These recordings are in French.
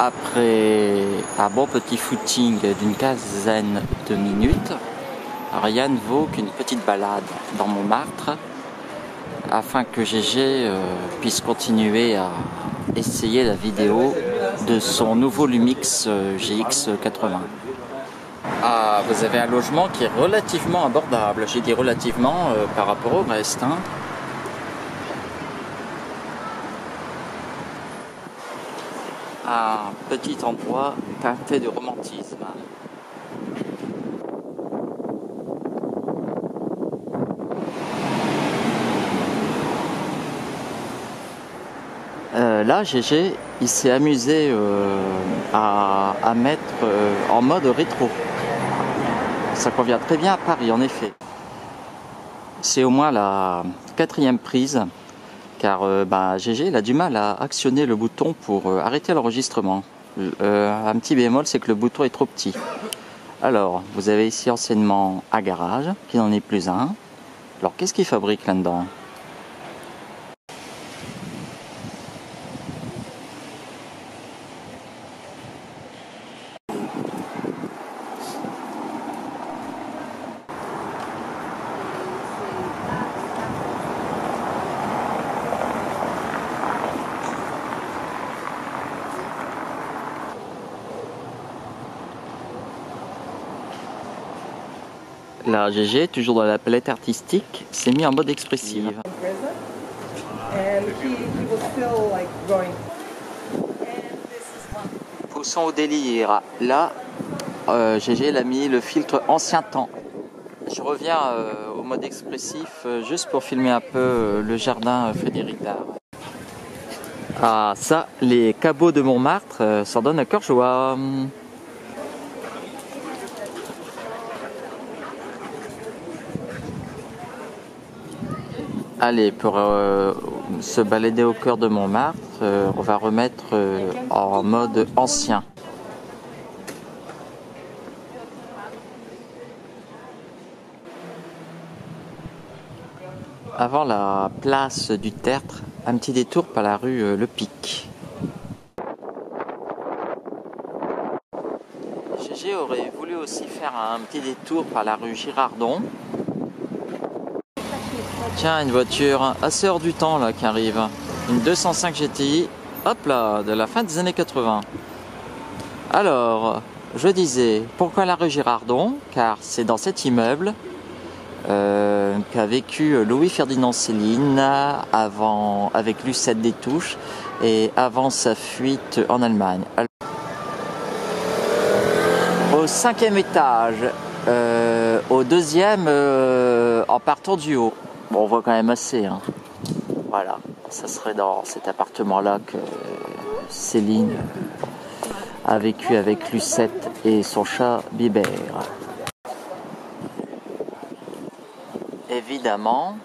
Après un bon petit footing d'une quinzaine de minutes, rien ne vaut qu'une petite balade dans Montmartre afin que GG puisse continuer à essayer la vidéo de son nouveau Lumix GX80. Ah, vous avez un logement qui est relativement abordable, j'ai dit relativement par rapport au reste. Hein. Un petit endroit teinté de romantisme. Là, GG, il s'est amusé à mettre en mode rétro. Ça convient très bien à Paris, en effet. C'est au moins la 4e prise, car GG il a du mal à actionner le bouton pour arrêter l'enregistrement. Un petit bémol, c'est que le bouton est trop petit. Alors, vous avez ici enseignement à garage, qui n'en est plus un. Alors, qu'est-ce qu'il fabrique là-dedans ? La GG, toujours dans la palette artistique, s'est mis en mode expressive. Poussons au délire. Là, GG il a mis le filtre ancien temps. Je reviens au mode expressif juste pour filmer un peu le jardin Frédéric Dard. Ah ça, les cabots de Montmartre s'en donnent à cœur joie. Allez, pour se balader au cœur de Montmartre, on va remettre en mode ancien. Avant la place du Tertre, un petit détour par la rue Le Pic. GG aurait voulu aussi faire un petit détour par la rue Girardon. Tiens, une voiture assez hors du temps là qui arrive. Une 205 GTI, hop là, de la fin des années 80. Alors, je disais, pourquoi la rue Girardon ? Car c'est dans cet immeuble qu'a vécu Louis-Ferdinand Céline avec Lucette des Touches et avant sa fuite en Allemagne. Au 5e étage, au 2e en partant du haut. Bon, on voit quand même assez. Hein. Voilà, ça serait dans cet appartement-là que Céline a vécu avec Lucette et son chat Bibert. Évidemment,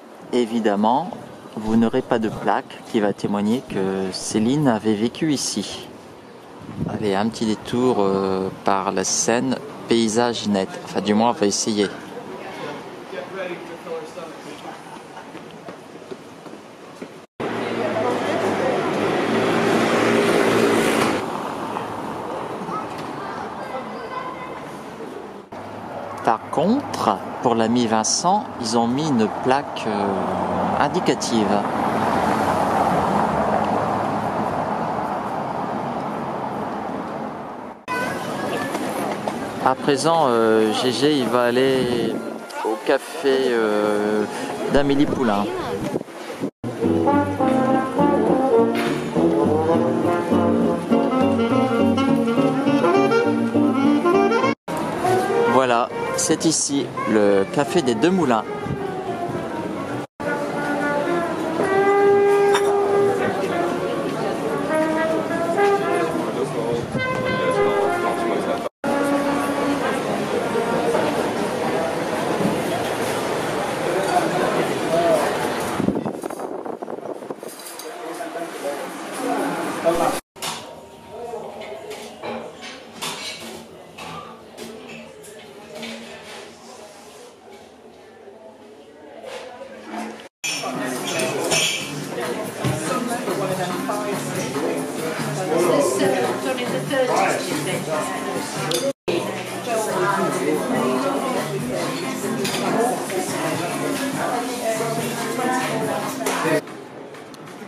vous n'aurez pas de plaque qui va témoigner que Céline avait vécu ici. Allez, un petit détour par la Seine, paysage net. Enfin, du moins, on va essayer. Par contre, pour l'ami Vincent, ils ont mis une plaque indicative. À présent, GG il va aller au café d'Amélie Poulain. Voilà, c'est ici, le café des Deux Moulins.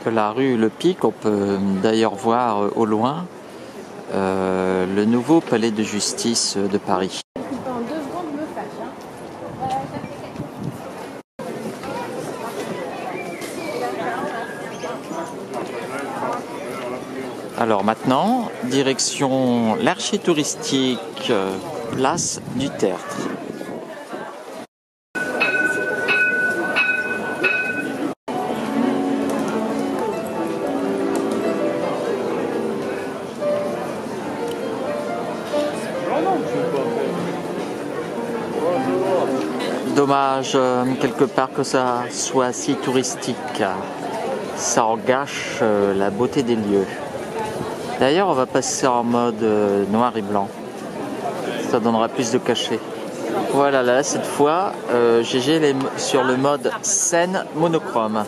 De la rue Le Pic, on peut d'ailleurs voir au loin le nouveau palais de justice de Paris. Alors maintenant, direction l'archi-touristique place du Tertre. Dommage quelque part que ça soit si touristique. Ça en gâche la beauté des lieux. D'ailleurs, on va passer en mode noir et blanc. Ça donnera plus de cachet. Voilà, là, cette fois, GG est sur le mode scène monochrome.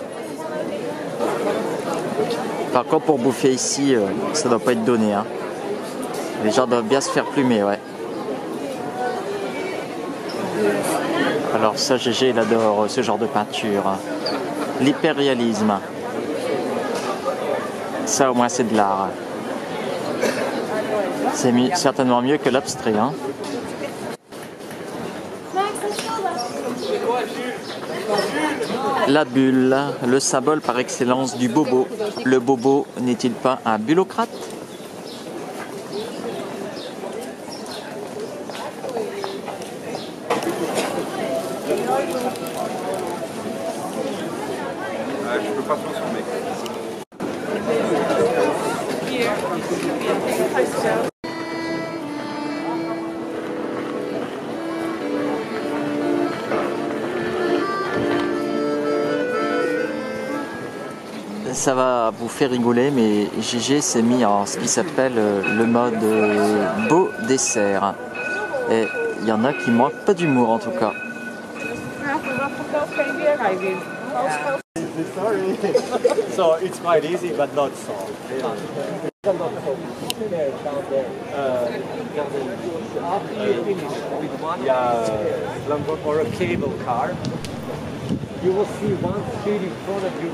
Par contre, pour bouffer ici, ça doit pas être donné. Hein. Les gens doivent bien se faire plumer, ouais. Alors ça, GG, il adore ce genre de peinture. L'hyperréalisme. Ça, au moins, c'est de l'art. C'est certainement mieux que l'abstrait. Hein. La bulle, le symbole par excellence du bobo. Le bobo n'est-il pas un bullocrate ? Je peux pas consommer. Ça va vous faire rigoler, mais GG s'est mis en ce qui s'appelle le mode beau dessert. Et il y en a qui manquent pas d'humour en tout cas. Sorry. So it's quite easy, but not so. For a cable car, you will see one street in front of you.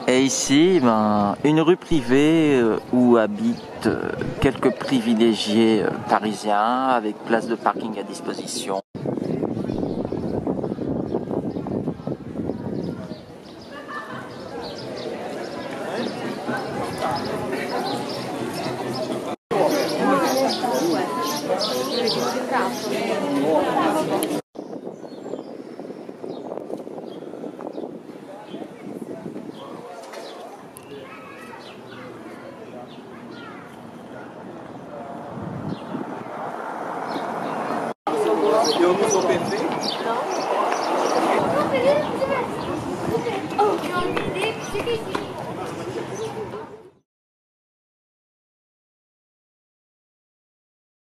Et ici, une rue privée où habitent quelques privilégiés parisiens avec place de parking à disposition. Eu não sou perfeito.